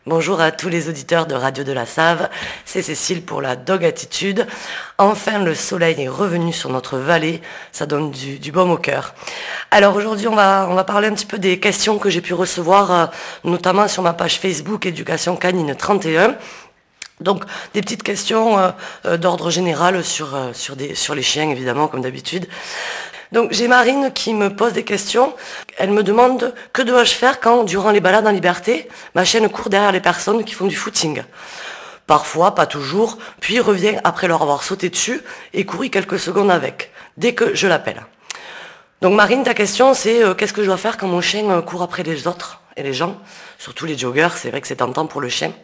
Bonjour à tous les auditeurs de Radio de la Save, c'est Cécile pour la Dog Attitude. Enfin, le soleil est revenu sur notre vallée, ça donne du baume au cœur. Alors aujourd'hui, on va parler un petit peu des questions que j'ai pu recevoir, notamment sur ma page Facebook Éducation Canine 31. Donc des petites questions d'ordre général sur les chiens, évidemment, comme d'habitude. Donc j'ai Marine qui me pose des questions. Elle me demande que dois-je faire quand, durant les balades en liberté, ma chienne court derrière les personnes qui font du footing. Parfois, pas toujours, puis revient après leur avoir sauté dessus et couru quelques secondes avec, dès que je l'appelle. Donc Marine, ta question c'est qu'est-ce que je dois faire quand mon chien court après les autres et les gens, surtout les joggers, c'est vrai que c'est tentant pour le chien.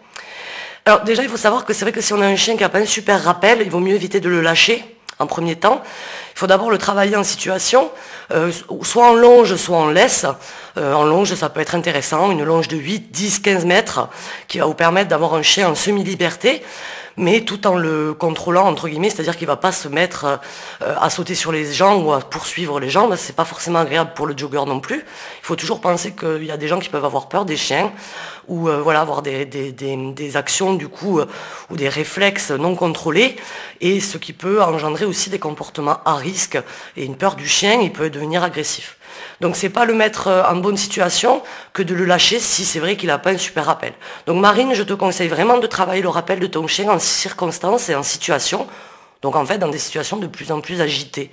Alors déjà, il faut savoir que c'est vrai que si on a un chien qui n'a pas un super rappel, il vaut mieux éviter de le lâcher en premier temps. Il faut d'abord le travailler en situation, soit en longe, soit en laisse. En longe, ça peut être intéressant, une longe de 8, 10, 15 mètres, qui va vous permettre d'avoir un chien en semi-liberté, mais tout en le contrôlant, entre guillemets, c'est-à-dire qu'il ne va pas se mettre à sauter sur les gens ou à poursuivre les gens. C'est pas forcément agréable pour le jogger non plus. Il faut toujours penser qu'il y a des gens qui peuvent avoir peur des chiens, ou avoir des actions du coup, ou des réflexes non contrôlés, et ce qui peut engendrer aussi des comportements à risque, et une peur du chien, il peut devenir agressif. Donc c'est pas le mettre en bonne situation que de le lâcher si c'est vrai qu'il n'a pas un super rappel. Donc Marine, je te conseille vraiment de travailler le rappel de ton chien en circonstances et en situation, donc en fait dans des situations de plus en plus agitées.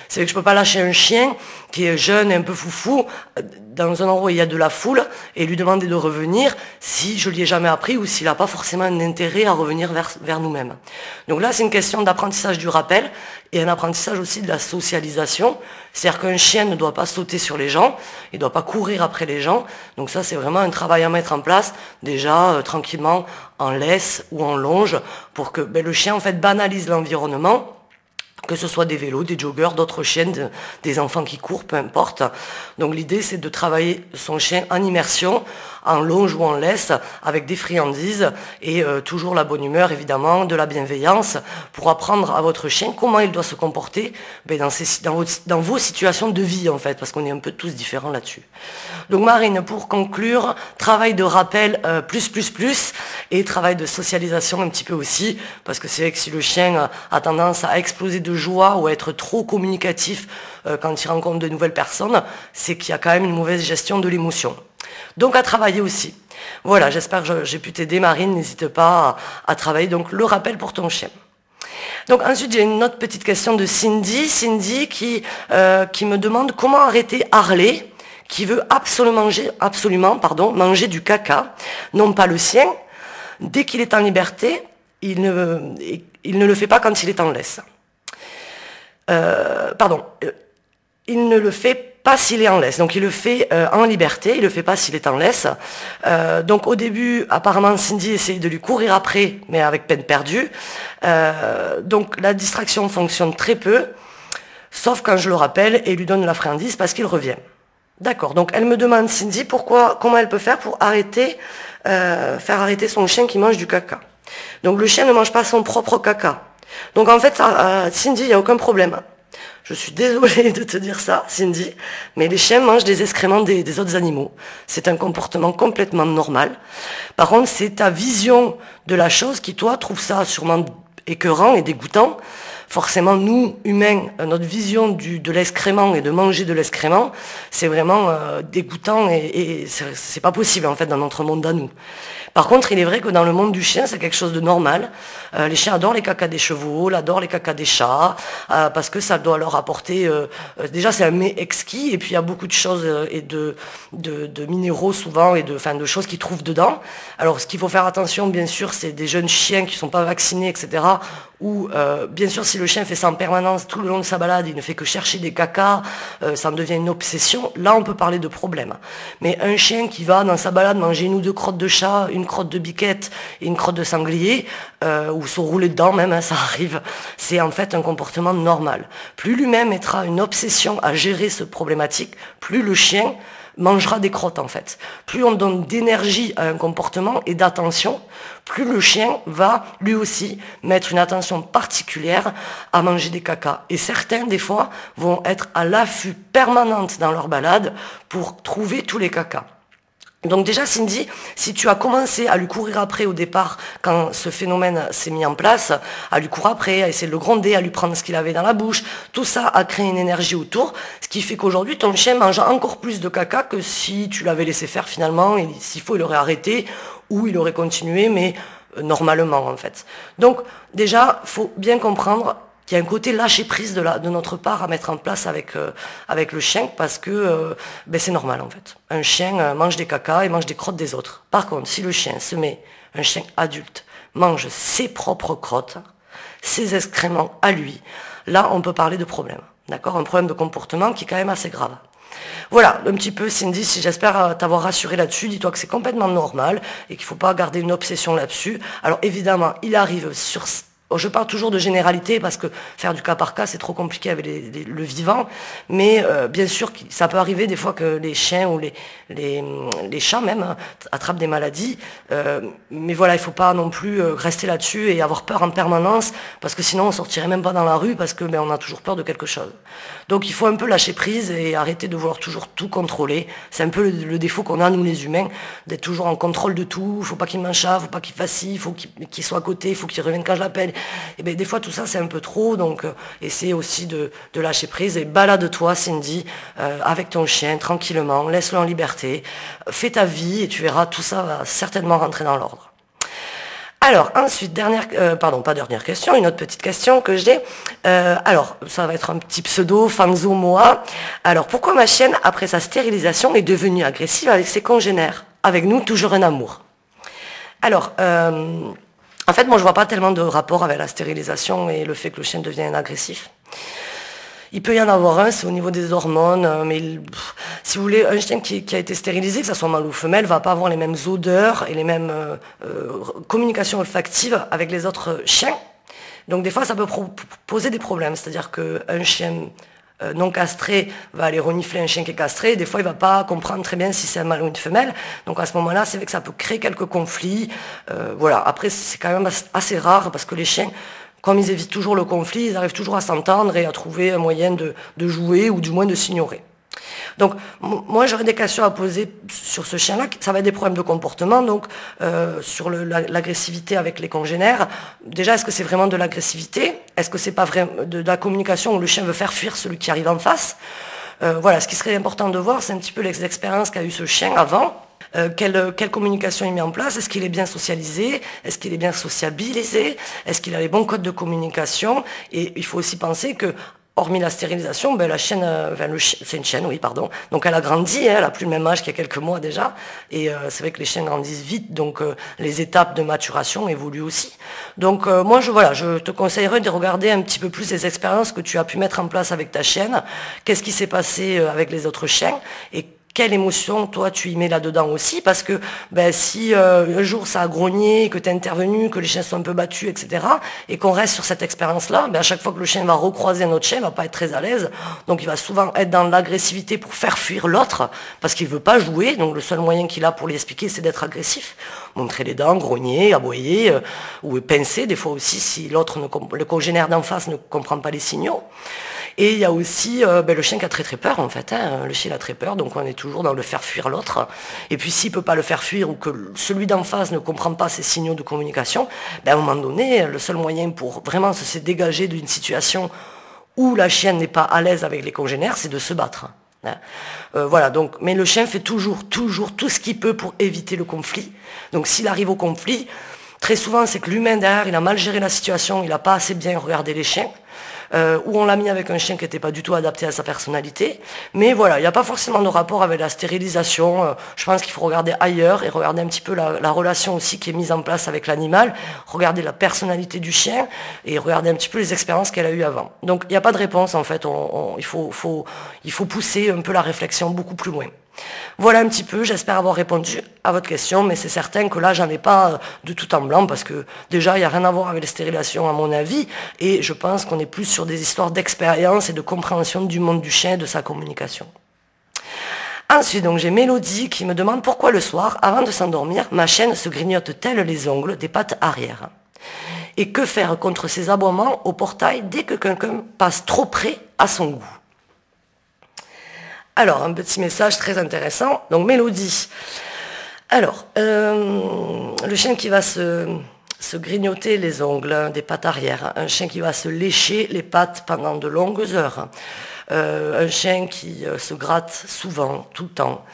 C'est vrai que je peux pas lâcher un chien qui est jeune et un peu foufou dans un endroit où il y a de la foule et lui demander de revenir si je lui ai jamais appris ou s'il n'a pas forcément un intérêt à revenir vers nous-mêmes. Donc là, c'est une question d'apprentissage du rappel et un apprentissage aussi de la socialisation. C'est-à-dire qu'un chien ne doit pas sauter sur les gens, il ne doit pas courir après les gens. Donc ça, c'est vraiment un travail à mettre en place, déjà tranquillement en laisse ou en longe, pour que le chien en fait banalise l'environnement, que ce soit des vélos, des joggers, d'autres chiens, des enfants qui courent, peu importe. Donc l'idée, c'est de travailler son chien en immersion, en longe ou en laisse, avec des friandises et toujours la bonne humeur, évidemment, de la bienveillance, pour apprendre à votre chien comment il doit se comporter dans vos situations de vie, en fait, parce qu'on est un peu tous différents là-dessus. Donc Marine, pour conclure, travail de rappel plus, et travail de socialisation un petit peu aussi, parce que c'est vrai que si le chien a tendance à exploser de joie ou à être trop communicatif quand il rencontre de nouvelles personnes, c'est qu'il y a quand même une mauvaise gestion de l'émotion. Donc à travailler aussi. Voilà, j'espère que j'ai pu t'aider Marine, n'hésite pas à travailler donc le rappel pour ton chien. Donc ensuite j'ai une autre petite question de Cindy qui me demande comment arrêter Harley, qui veut absolument manger du caca, non pas le sien. Dès qu'il est en liberté, il ne le fait pas quand il est en laisse. Il ne le fait pas s'il est en laisse. Donc il le fait en liberté, il le fait pas s'il est en laisse. Donc au début, apparemment Cindy essaye de lui courir après, mais avec peine perdue. Donc la distraction fonctionne très peu, sauf quand je le rappelle et lui donne la friandise parce qu'il revient. D'accord, donc elle me demande, Cindy, comment elle peut faire pour faire arrêter son chien qui mange du caca. Donc le chien ne mange pas son propre caca. Donc en fait, Cindy, il n'y a aucun problème. Je suis désolée de te dire ça, Cindy, mais les chiens mangent des excréments des autres animaux. C'est un comportement complètement normal. Par contre, c'est ta vision de la chose qui, toi, trouve ça sûrement écœurant et dégoûtant. Forcément, nous, humains, notre vision de l'excrément et de manger de l'excrément, c'est vraiment dégoûtant et c'est pas possible, en fait, dans notre monde à nous. Par contre, il est vrai que dans le monde du chien, c'est quelque chose de normal. Les chiens adorent les cacas des chevaux, adorent les cacas des chats, parce que ça doit leur apporter... déjà, c'est un mets exquis, et puis il y a beaucoup de choses et de minéraux souvent, et de choses qu'ils trouvent dedans. Alors, ce qu'il faut faire attention, bien sûr, c'est des jeunes chiens qui ne sont pas vaccinés, etc., où, bien sûr, si le chien fait ça en permanence tout le long de sa balade, il ne fait que chercher des cacas, ça en devient une obsession, là on peut parler de problème. Mais un chien qui va dans sa balade manger une ou deux crottes de chat, une crotte de biquette et une crotte de sanglier, ou se rouler dedans même, ça arrive, c'est en fait un comportement normal. Plus lui-même mettra une obsession à gérer ce problématique, plus le chien mangera des crottes en fait. Plus on donne d'énergie à un comportement et d'attention, plus le chien va lui aussi mettre une attention particulière à manger des cacas. Et certains des fois vont être à l'affût permanente dans leur balade pour trouver tous les cacas. Donc déjà Cindy, si tu as commencé à lui courir après au départ, quand ce phénomène s'est mis en place, à lui courir après, à essayer de le gronder, à lui prendre ce qu'il avait dans la bouche, tout ça a créé une énergie autour, ce qui fait qu'aujourd'hui ton chien mange encore plus de caca que si tu l'avais laissé faire finalement, et s'il faut il aurait arrêté, ou il aurait continué, mais normalement en fait. Donc déjà, faut bien comprendre qu'il y a un côté lâcher prise de notre part à mettre en place avec le chien parce que c'est normal en fait. Un chien mange des cacas et mange des crottes des autres. Par contre, si le chien un chien adulte, mange ses propres crottes, ses excréments à lui, là on peut parler de problème. D'accord? Un problème de comportement qui est quand même assez grave. Voilà, un petit peu Cindy, si j'espère t'avoir rassuré là-dessus, dis-toi que c'est complètement normal et qu'il ne faut pas garder une obsession là-dessus. Alors évidemment, il arrive je parle toujours de généralité parce que faire du cas par cas c'est trop compliqué avec le vivant, mais bien sûr ça peut arriver des fois que les chiens ou les chats même attrapent des maladies, mais voilà, il ne faut pas non plus rester là-dessus et avoir peur en permanence parce que sinon on sortirait même pas dans la rue parce que on a toujours peur de quelque chose. Donc il faut un peu lâcher prise et arrêter de vouloir toujours tout contrôler. C'est un peu le défaut qu'on a nous les humains, d'être toujours en contrôle de tout. Il ne faut pas qu'il mange ça, il ne faut pas qu'il fasse ci, il faut qu'il soit à côté, il faut qu'il revienne quand je l'appelle. Et des fois tout ça c'est un peu trop, donc essaie aussi de lâcher prise et balade-toi Cindy avec ton chien tranquillement, laisse-le en liberté, fais ta vie et tu verras, tout ça va certainement rentrer dans l'ordre. Alors ensuite, pas dernière question, une autre petite question que j'ai. Alors ça va être un petit pseudo, Fanzo Moa. Alors pourquoi ma chienne après sa stérilisation est devenue agressive avec ses congénères? Avec nous toujours un amour. Alors en fait, moi, je vois pas tellement de rapport avec la stérilisation et le fait que le chien devienne agressif. Il peut y en avoir un, c'est au niveau des hormones, mais si vous voulez, un chien qui a été stérilisé, que ce soit mâle ou femelle, va pas avoir les mêmes odeurs et les mêmes communications olfactives avec les autres chiens. Donc des fois, ça peut poser des problèmes. C'est-à-dire qu'un chien non castré va aller renifler un chien qui est castré, des fois il va pas comprendre très bien si c'est un mâle ou une femelle, donc à ce moment-là c'est vrai que ça peut créer quelques conflits, voilà. Après c'est quand même assez rare parce que les chiens, comme ils évitent toujours le conflit, ils arrivent toujours à s'entendre et à trouver un moyen de jouer ou du moins de s'ignorer. Donc moi j'aurais des questions à poser sur ce chien-là, ça va être des problèmes de comportement, donc sur l'agressivité avec les congénères. Déjà, est-ce que c'est vraiment de l'agressivité? Est-ce que c'est pas vraiment de la communication où le chien veut faire fuir celui qui arrive en face? Voilà, ce qui serait important de voir, c'est un petit peu les expériences qu'a eu ce chien avant. Quelle communication il met en place? Est-ce qu'il est bien socialisé? Est-ce qu'il est bien sociabilisé? Est-ce qu'il a les bons codes de communication? Et il faut aussi penser que hormis la stérilisation, la chienne, c'est une chienne, oui, pardon. Donc elle a grandi, elle a plus le même âge qu'il y a quelques mois déjà. Et c'est vrai que les chiens grandissent vite, donc les étapes de maturation évoluent aussi. Donc moi, je te conseillerais de regarder un petit peu plus les expériences que tu as pu mettre en place avec ta chienne. Qu'est-ce qui s'est passé avec les autres chiens et quelle émotion, toi, tu y mets là-dedans aussi, parce que si un jour ça a grogné, que tu es intervenu, que les chiens sont un peu battus, etc., et qu'on reste sur cette expérience-là, à chaque fois que le chien va recroiser un autre chien, il va pas être très à l'aise, donc il va souvent être dans l'agressivité pour faire fuir l'autre, parce qu'il veut pas jouer, donc le seul moyen qu'il a pour lui expliquer, c'est d'être agressif, montrer les dents, grogner, aboyer, ou pincer, des fois aussi, si le congénère d'en face ne comprend pas les signaux. Et il y a aussi le chien qui a très très peur en fait, hein. Le chien a très peur, donc on est toujours dans le faire fuir l'autre. Et puis s'il peut pas le faire fuir ou que celui d'en face ne comprend pas ces signaux de communication, à un moment donné, le seul moyen pour vraiment se dégager d'une situation où la chienne n'est pas à l'aise avec les congénères, c'est de se battre. Hein. Voilà, donc, mais le chien fait toujours tout ce qu'il peut pour éviter le conflit. Donc s'il arrive au conflit, très souvent c'est que l'humain derrière, il a mal géré la situation, il n'a pas assez bien regardé les chiens. Où on l'a mis avec un chien qui n'était pas du tout adapté à sa personnalité. Mais voilà, il n'y a pas forcément de rapport avec la stérilisation. Je pense qu'il faut regarder ailleurs et regarder un petit peu la relation aussi qui est mise en place avec l'animal, regarder la personnalité du chien et regarder un petit peu les expériences qu'elle a eues avant. Donc il n'y a pas de réponse en fait, il faut pousser un peu la réflexion beaucoup plus loin. Voilà un petit peu, j'espère avoir répondu à votre question, mais c'est certain que là, j'en ai pas de tout en blanc, parce que déjà, il n'y a rien à voir avec les stérilations, à mon avis, et je pense qu'on est plus sur des histoires d'expérience et de compréhension du monde du chien et de sa communication. Ensuite, donc, j'ai Mélodie qui me demande pourquoi le soir, avant de s'endormir, ma chienne se grignote-t-elle les ongles des pattes arrière? Et que faire contre ces aboiements au portail dès que quelqu'un passe trop près à son goût? Alors, un petit message très intéressant. Donc, Mélodie, Alors, le chien qui va se grignoter les ongles, hein, des pattes arrière, un chien qui va se lécher les pattes pendant de longues heures, un chien qui se gratte souvent, tout le temps.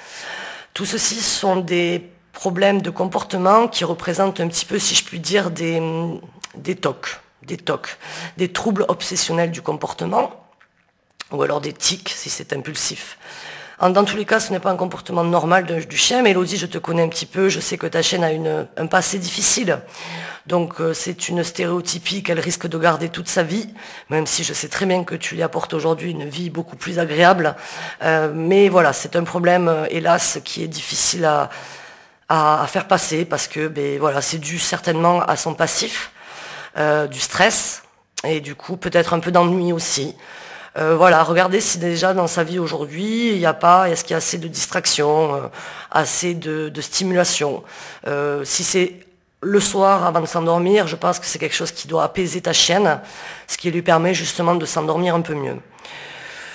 Tout ceci sont des problèmes de comportement qui représentent un petit peu, si je puis dire, des TOC, des troubles obsessionnels du comportement, ou alors des tics si c'est impulsif. Dans tous les cas, ce n'est pas un comportement normal du chien. Mais Elodie, je te connais un petit peu, je sais que ta chienne a un passé difficile. Donc c'est une stéréotypie qu'elle risque de garder toute sa vie, même si je sais très bien que tu lui apportes aujourd'hui une vie beaucoup plus agréable. Mais voilà, c'est un problème, hélas, qui est difficile à faire passer, parce que voilà, c'est dû certainement à son passif, du stress, et du coup peut-être un peu d'ennui aussi. Voilà, regardez si déjà dans sa vie aujourd'hui, est-ce qu'il y a assez de distraction, assez de stimulation. Si c'est le soir avant de s'endormir, je pense que c'est quelque chose qui doit apaiser ta chienne, ce qui lui permet justement de s'endormir un peu mieux.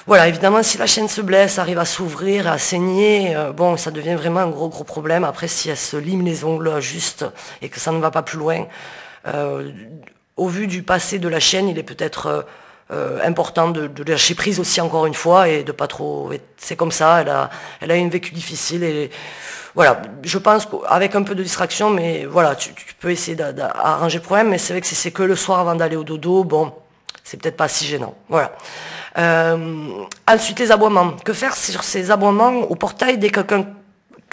Voilà, évidemment, si la chienne se blesse, arrive à s'ouvrir, à saigner, bon, ça devient vraiment un gros problème. Après, si elle se lime les ongles juste et que ça ne va pas plus loin, au vu du passé de la chienne, il est peut-être important de lâcher prise aussi encore une fois et de pas trop. C'est comme ça, elle a une vécu difficile et voilà. Je pense qu'avec un peu de distraction, mais voilà, tu peux essayer d'arranger le problème. Mais c'est vrai que si c'est que le soir avant d'aller au dodo, bon, c'est peut-être pas si gênant. Voilà. Ensuite, les aboiements. Que faire sur ces aboiements au portail dès que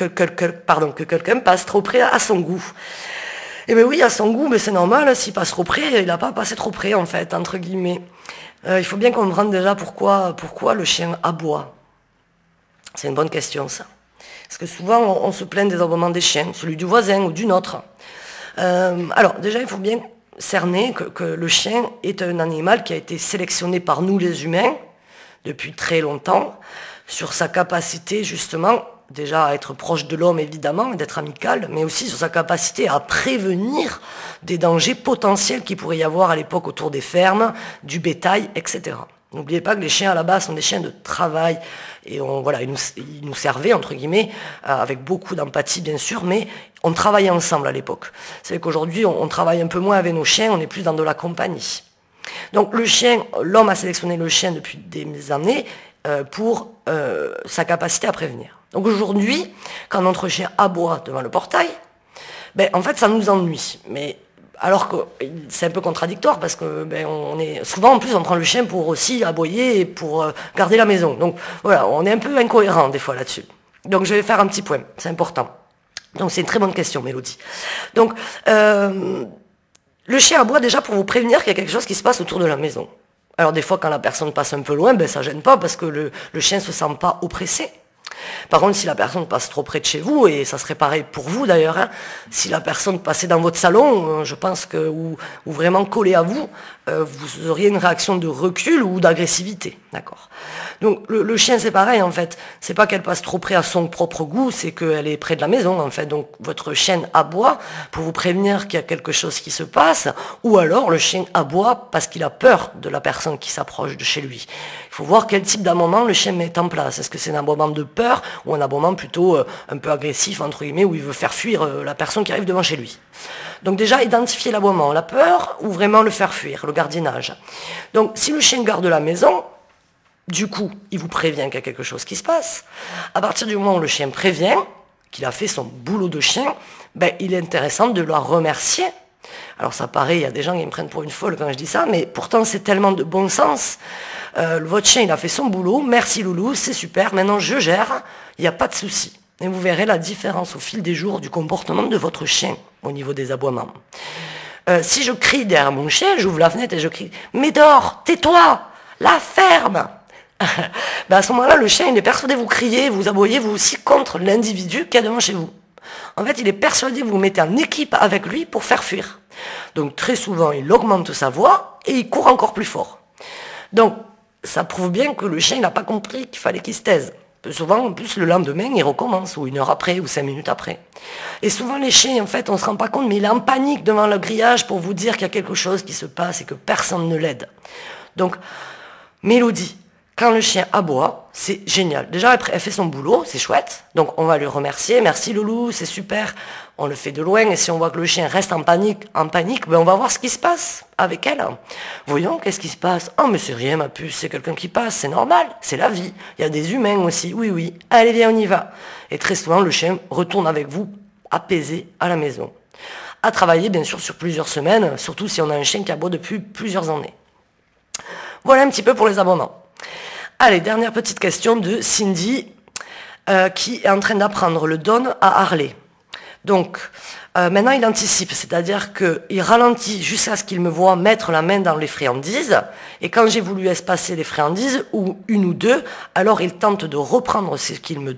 quelqu'un passe trop près à son goût? Eh bien oui, à son goût, mais c'est normal, s'il passe trop près, il n'a pas passé trop près, en fait, entre guillemets. Il faut bien comprendre déjà pourquoi le chien aboie. C'est une bonne question, ça. Parce que souvent, on se plaint des aboiements des chiens, celui du voisin ou du nôtre. Alors, déjà, il faut bien cerner que le chien est un animal qui a été sélectionné par nous, les humains, depuis très longtemps, sur sa capacité, justement, déjà à être proche de l'homme, évidemment, d'être amical, mais aussi sur sa capacité à prévenir des dangers potentiels qu'il pourrait y avoir à l'époque autour des fermes, du bétail, etc. N'oubliez pas que les chiens, à la base, sont des chiens de travail, et voilà, ils nous servaient, entre guillemets, avec beaucoup d'empathie, bien sûr, mais on travaillait ensemble à l'époque. C'est vrai qu'aujourd'hui, on travaille un peu moins avec nos chiens, on est plus dans de la compagnie. Donc le chien, l'homme a sélectionné le chien depuis des années pour sa capacité à prévenir. Donc aujourd'hui, quand notre chien aboie devant le portail, en fait ça nous ennuie. Mais alors que c'est un peu contradictoire parce que souvent en plus on prend le chien pour aussi aboyer et pour garder la maison. Donc voilà, on est un peu incohérent des fois là-dessus. Donc je vais faire un petit point, c'est important. Donc c'est une très bonne question, Mélodie. Donc le chien aboie déjà pour vous prévenir qu'il y a quelque chose qui se passe autour de la maison. Alors des fois quand la personne passe un peu loin, ça gêne pas parce que le chien se sent pas oppressé. Par contre, si la personne passe trop près de chez vous, et ça serait pareil pour vous d'ailleurs, hein, si la personne passait dans votre salon, je pense que, ou vraiment collée à vous, vous auriez une réaction de recul ou d'agressivité, d'accord. Donc le chien c'est pareil en fait, c'est pas qu'elle passe trop près à son propre goût, c'est qu'elle est près de la maison en fait, donc votre chien aboie pour vous prévenir qu'il y a quelque chose qui se passe, ou alors le chien aboie parce qu'il a peur de la personne qui s'approche de chez lui. Il faut voir quel type d'aboiement le chien met en place, est-ce que c'est un aboiement de peur ou un aboiement plutôt un peu agressif entre guillemets où il veut faire fuir la personne qui arrive devant chez lui. Donc déjà identifier l'aboiement, la peur ou vraiment le faire fuir, le gardiennage. Donc si le chien garde la maison, du coup, il vous prévient qu'il y a quelque chose qui se passe. À partir du moment où le chien prévient qu'il a fait son boulot de chien, il est intéressant de le remercier. Alors ça paraît, il y a des gens qui me prennent pour une folle quand je dis ça, mais pourtant c'est tellement de bon sens. Votre chien, il a fait son boulot, merci loulou, c'est super, maintenant je gère, il n'y a pas de souci. Et vous verrez la différence au fil des jours du comportement de votre chien au niveau des aboiements. Si je crie derrière mon chien, j'ouvre la fenêtre et je crie « Médor, tais-toi, la ferme !» à ce moment-là, le chien, il est persuadé que vous criez, vous aboyez vous aussi contre l'individu qui est devant chez vous. En fait, il est persuadé que vous vous mettez en équipe avec lui pour faire fuir. Donc très souvent, il augmente sa voix et il court encore plus fort. Donc, ça prouve bien que le chien, il n'a pas compris qu'il fallait qu'il se taise. Souvent, en plus, le lendemain, il recommence, ou 1 heure après, ou 5 minutes après. Et souvent, les chiens, en fait, on ne se rend pas compte, mais il est en panique devant le grillage pour vous dire qu'il y a quelque chose qui se passe et que personne ne l'aide. Donc, Mélodie, quand le chien aboie, c'est génial. Déjà, elle fait son boulot, c'est chouette. Donc, on va lui remercier. Merci Loulou, c'est super. On le fait de loin. Et si on voit que le chien reste en panique, ben, on va voir ce qui se passe avec elle. Voyons, qu'est-ce qui se passe? Oh, mais c'est rien, ma puce, c'est quelqu'un qui passe. C'est normal, c'est la vie. Il y a des humains aussi. Oui, oui. Allez, viens, on y va. Et très souvent, le chien retourne avec vous, apaisé, à la maison. À travailler, bien sûr, sur plusieurs semaines, surtout si on a un chien qui aboie depuis plusieurs années. Voilà un petit peu pour les aboiements. Allez, dernière petite question de Cindy, qui est en train d'apprendre le don à Harley. Donc, maintenant il anticipe, c'est-à-dire qu'il ralentit jusqu'à ce qu'il me voit mettre la main dans les friandises, et quand j'ai voulu espacer les friandises, ou une ou deux, alors il tente de reprendre ce qu'il me...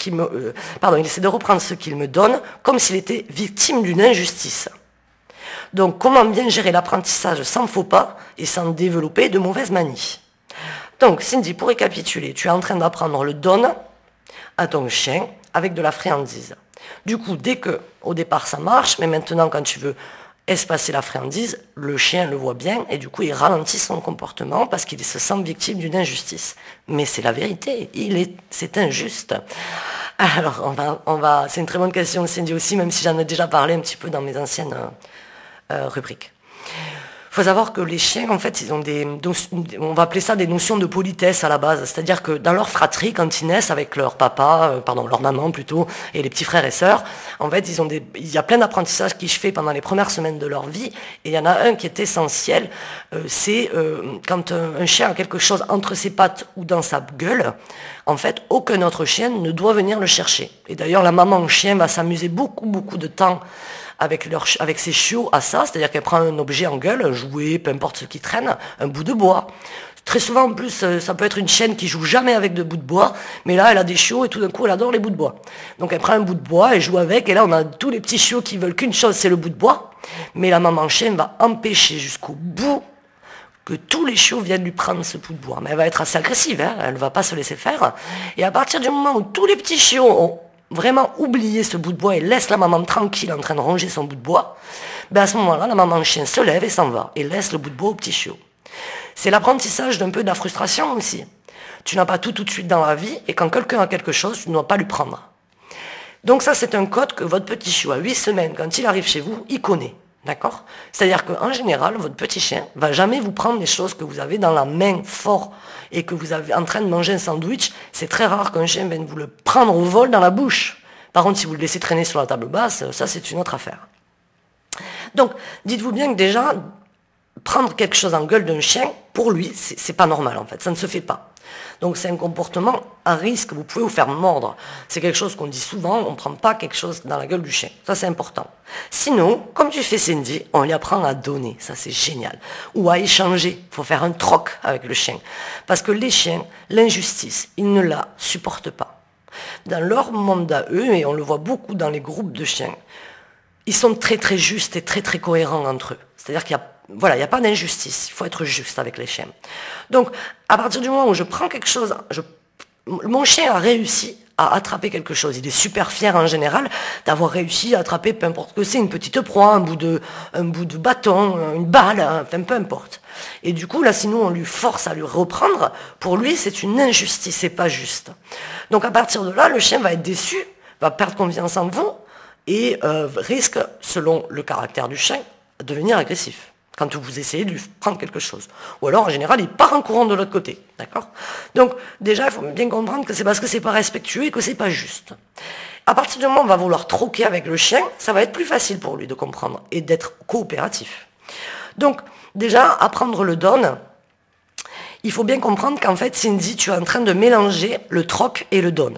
il essaie de reprendre ce qu'il me donne, comme s'il était victime d'une injustice. Donc, comment bien gérer l'apprentissage sans faux pas, et sans développer de mauvaises manies? Donc, Cindy, pour récapituler, tu es en train d'apprendre le don à ton chien avec de la friandise. Du coup, dès que, au départ, ça marche, mais maintenant, quand tu veux espacer la friandise, le chien le voit bien et du coup, il ralentit son comportement parce qu'il se sent victime d'une injustice. Mais c'est la vérité, c'est injuste. Alors, c'est une très bonne question, Cindy aussi, même si j'en ai déjà parlé un petit peu dans mes anciennes rubriques. Il faut savoir que les chiens, en fait, ils ont on va appeler ça des notions de politesse à la base. C'est-à-dire que dans leur fratrie, quand ils naissent avec leur papa, leur maman plutôt, et les petits frères et sœurs, en fait, il y a plein d'apprentissages qu'ils font pendant les premières semaines de leur vie. Et il y en a un qui est essentiel, c'est quand un chien a quelque chose entre ses pattes ou dans sa gueule, en fait, aucun autre chien ne doit venir le chercher. Et d'ailleurs, la maman chien va s'amuser beaucoup de temps avec ses chiots à ça, c'est-à-dire qu'elle prend un objet en gueule, un jouet, peu importe ce qui traîne, un bout de bois. Très souvent, en plus, ça peut être une chienne qui joue jamais avec de bouts de bois, mais là, elle a des chiots et tout d'un coup, elle adore les bouts de bois. Donc, elle prend un bout de bois, elle joue avec, et là, on a tous les petits chiots qui veulent qu'une chose, c'est le bout de bois. Mais la maman chienne va empêcher jusqu'au bout que tous les chiots viennent lui prendre ce bout de bois. Mais elle va être assez agressive, hein, elle ne va pas se laisser faire. Et à partir du moment où tous les petits chiots ont vraiment oublier ce bout de bois et laisse la maman tranquille en train de ronger son bout de bois, ben à ce moment-là, la maman chien se lève et s'en va, et laisse le bout de bois au petit chiot. C'est l'apprentissage d'un peu de la frustration aussi. Tu n'as pas tout de suite dans la vie, et quand quelqu'un a quelque chose, tu ne dois pas lui prendre. Donc ça, c'est un code que votre petit chiot, à 8 semaines, quand il arrive chez vous, il connaît. D'accord? C'est-à-dire qu'en général, votre petit chien va jamais vous prendre des choses que vous avez dans la main fort et que vous avez en train de manger un sandwich. C'est très rare qu'un chien vienne vous le prendre au vol dans la bouche. Par contre, si vous le laissez traîner sur la table basse, ça c'est une autre affaire. Donc, dites-vous bien que déjà, prendre quelque chose en gueule d'un chien, pour lui, c'est pas normal en fait, ça ne se fait pas. Donc c'est un comportement à risque, vous pouvez vous faire mordre. C'est quelque chose qu'on dit souvent, on ne prend pas quelque chose dans la gueule du chien. Ça c'est important. Sinon, comme tu fais Cindy, on lui apprend à donner, ça c'est génial. Ou à échanger, il faut faire un troc avec le chien. Parce que les chiens, l'injustice, ils ne la supportent pas. Dans leur monde à eux, et on le voit beaucoup dans les groupes de chiens, ils sont très justes et très cohérents entre eux. C'est-à-dire qu'il y a il n'y a pas d'injustice, il faut être juste avec les chiens. Donc, à partir du moment où je prends quelque chose, mon chien a réussi à attraper quelque chose. Il est super fier en général d'avoir réussi à attraper peu importe que c'est, une petite proie, un bout de bâton, une balle, enfin peu importe. Et du coup, là, sinon on lui force à lui reprendre, pour lui c'est une injustice, c'est pas juste. Donc à partir de là, le chien va être déçu, va perdre confiance en vous, et risque, selon le caractère du chien, de devenir agressif quand vous essayez de lui prendre quelque chose. Ou alors, en général, il part en courant de l'autre côté. D'accord? Donc, déjà, il faut bien comprendre que c'est parce que c'est pas respectueux et que c'est pas juste. À partir du moment où on va vouloir troquer avec le chien, ça va être plus facile pour lui de comprendre et d'être coopératif. Donc, déjà, apprendre le don, il faut bien comprendre qu'en fait, Cindy, tu es en train de mélanger le troc et le don.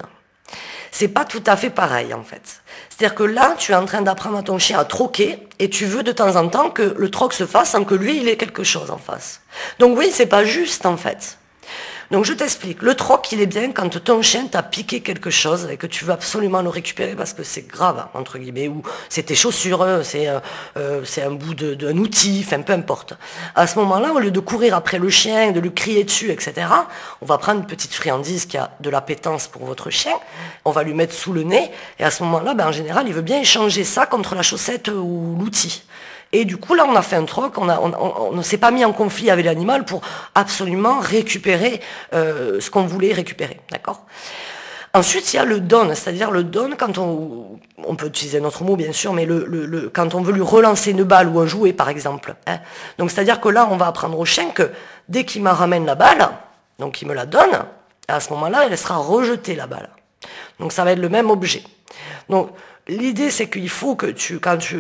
C'est pas tout à fait pareil, en fait. C'est-à-dire que là, tu es en train d'apprendre à ton chien à troquer et tu veux de temps en temps que le troc se fasse sans que lui, il ait quelque chose en face. Donc oui, c'est pas juste, en fait. Donc je t'explique. Le troc, il est bien quand ton chien t'a piqué quelque chose et que tu veux absolument le récupérer parce que c'est grave, entre guillemets, ou c'est tes chaussures, c'est un bout d'un outil, enfin peu importe. À ce moment-là, au lieu de courir après le chien, de lui crier dessus, etc., on va prendre une petite friandise qui a de l'appétence pour votre chien, on va lui mettre sous le nez, et à ce moment-là, en général, il veut bien échanger ça contre la chaussette ou l'outil. Et du coup, là, on a fait un troc, on ne s'est pas mis en conflit avec l'animal pour absolument récupérer ce qu'on voulait récupérer, d'accord ? Ensuite, il y a le don, c'est-à-dire le don, quand on peut utiliser notre mot bien sûr, mais quand on veut lui relancer une balle ou un jouet par exemple. Hein. Donc c'est-à-dire que là, on va apprendre au chien que dès qu'il me ramène la balle, donc il me la donne, à ce moment-là, elle sera rejetée la balle. Donc ça va être le même objet. Donc l'idée c'est qu'il faut que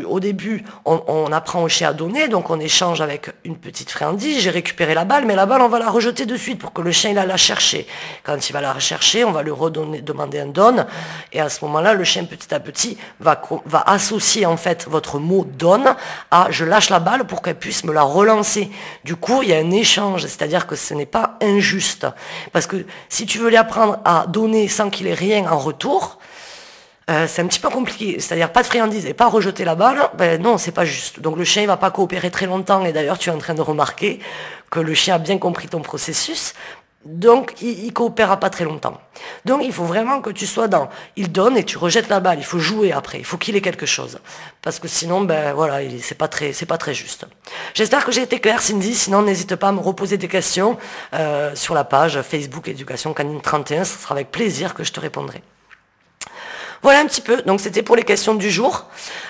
au début, on apprend au chien à donner, donc on échange avec une petite friandise, j'ai récupéré la balle, mais la balle on va la rejeter de suite pour que le chien il la chercher. Quand il va la rechercher, on va lui redonner, demander un don, et à ce moment-là, le chien petit à petit va associer en fait votre mot donne à je lâche la balle pour qu'elle puisse me la relancer. Du coup, il y a un échange, c'est-à-dire que ce n'est pas injuste. Parce que si tu veux lui apprendre à donner sans qu'il ait rien en retour, c'est un petit peu compliqué, c'est-à-dire pas de friandise et pas rejeter la balle, ben non, c'est pas juste. Donc le chien il va pas coopérer très longtemps, et d'ailleurs tu es en train de remarquer que le chien a bien compris ton processus, donc il coopérera pas très longtemps. Donc il faut vraiment que tu sois dans, il donne et tu rejettes la balle, il faut jouer après, il faut qu'il ait quelque chose. Parce que sinon, ben voilà, c'est pas très juste. J'espère que j'ai été claire, Cindy, sinon n'hésite pas à me reposer des questions sur la page Facebook Éducation Canine 31, ce sera avec plaisir que je te répondrai. Voilà un petit peu, donc c'était pour les questions du jour.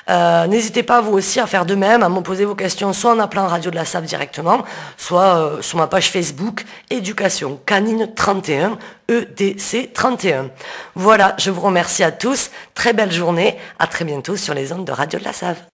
N'hésitez pas vous aussi à faire de même, à me poser vos questions soit en appelant Radio de la Save directement, soit sur ma page Facebook Éducation Canine 31, EDC 31. Voilà, je vous remercie à tous, très belle journée, à très bientôt sur les ondes de Radio de la Save.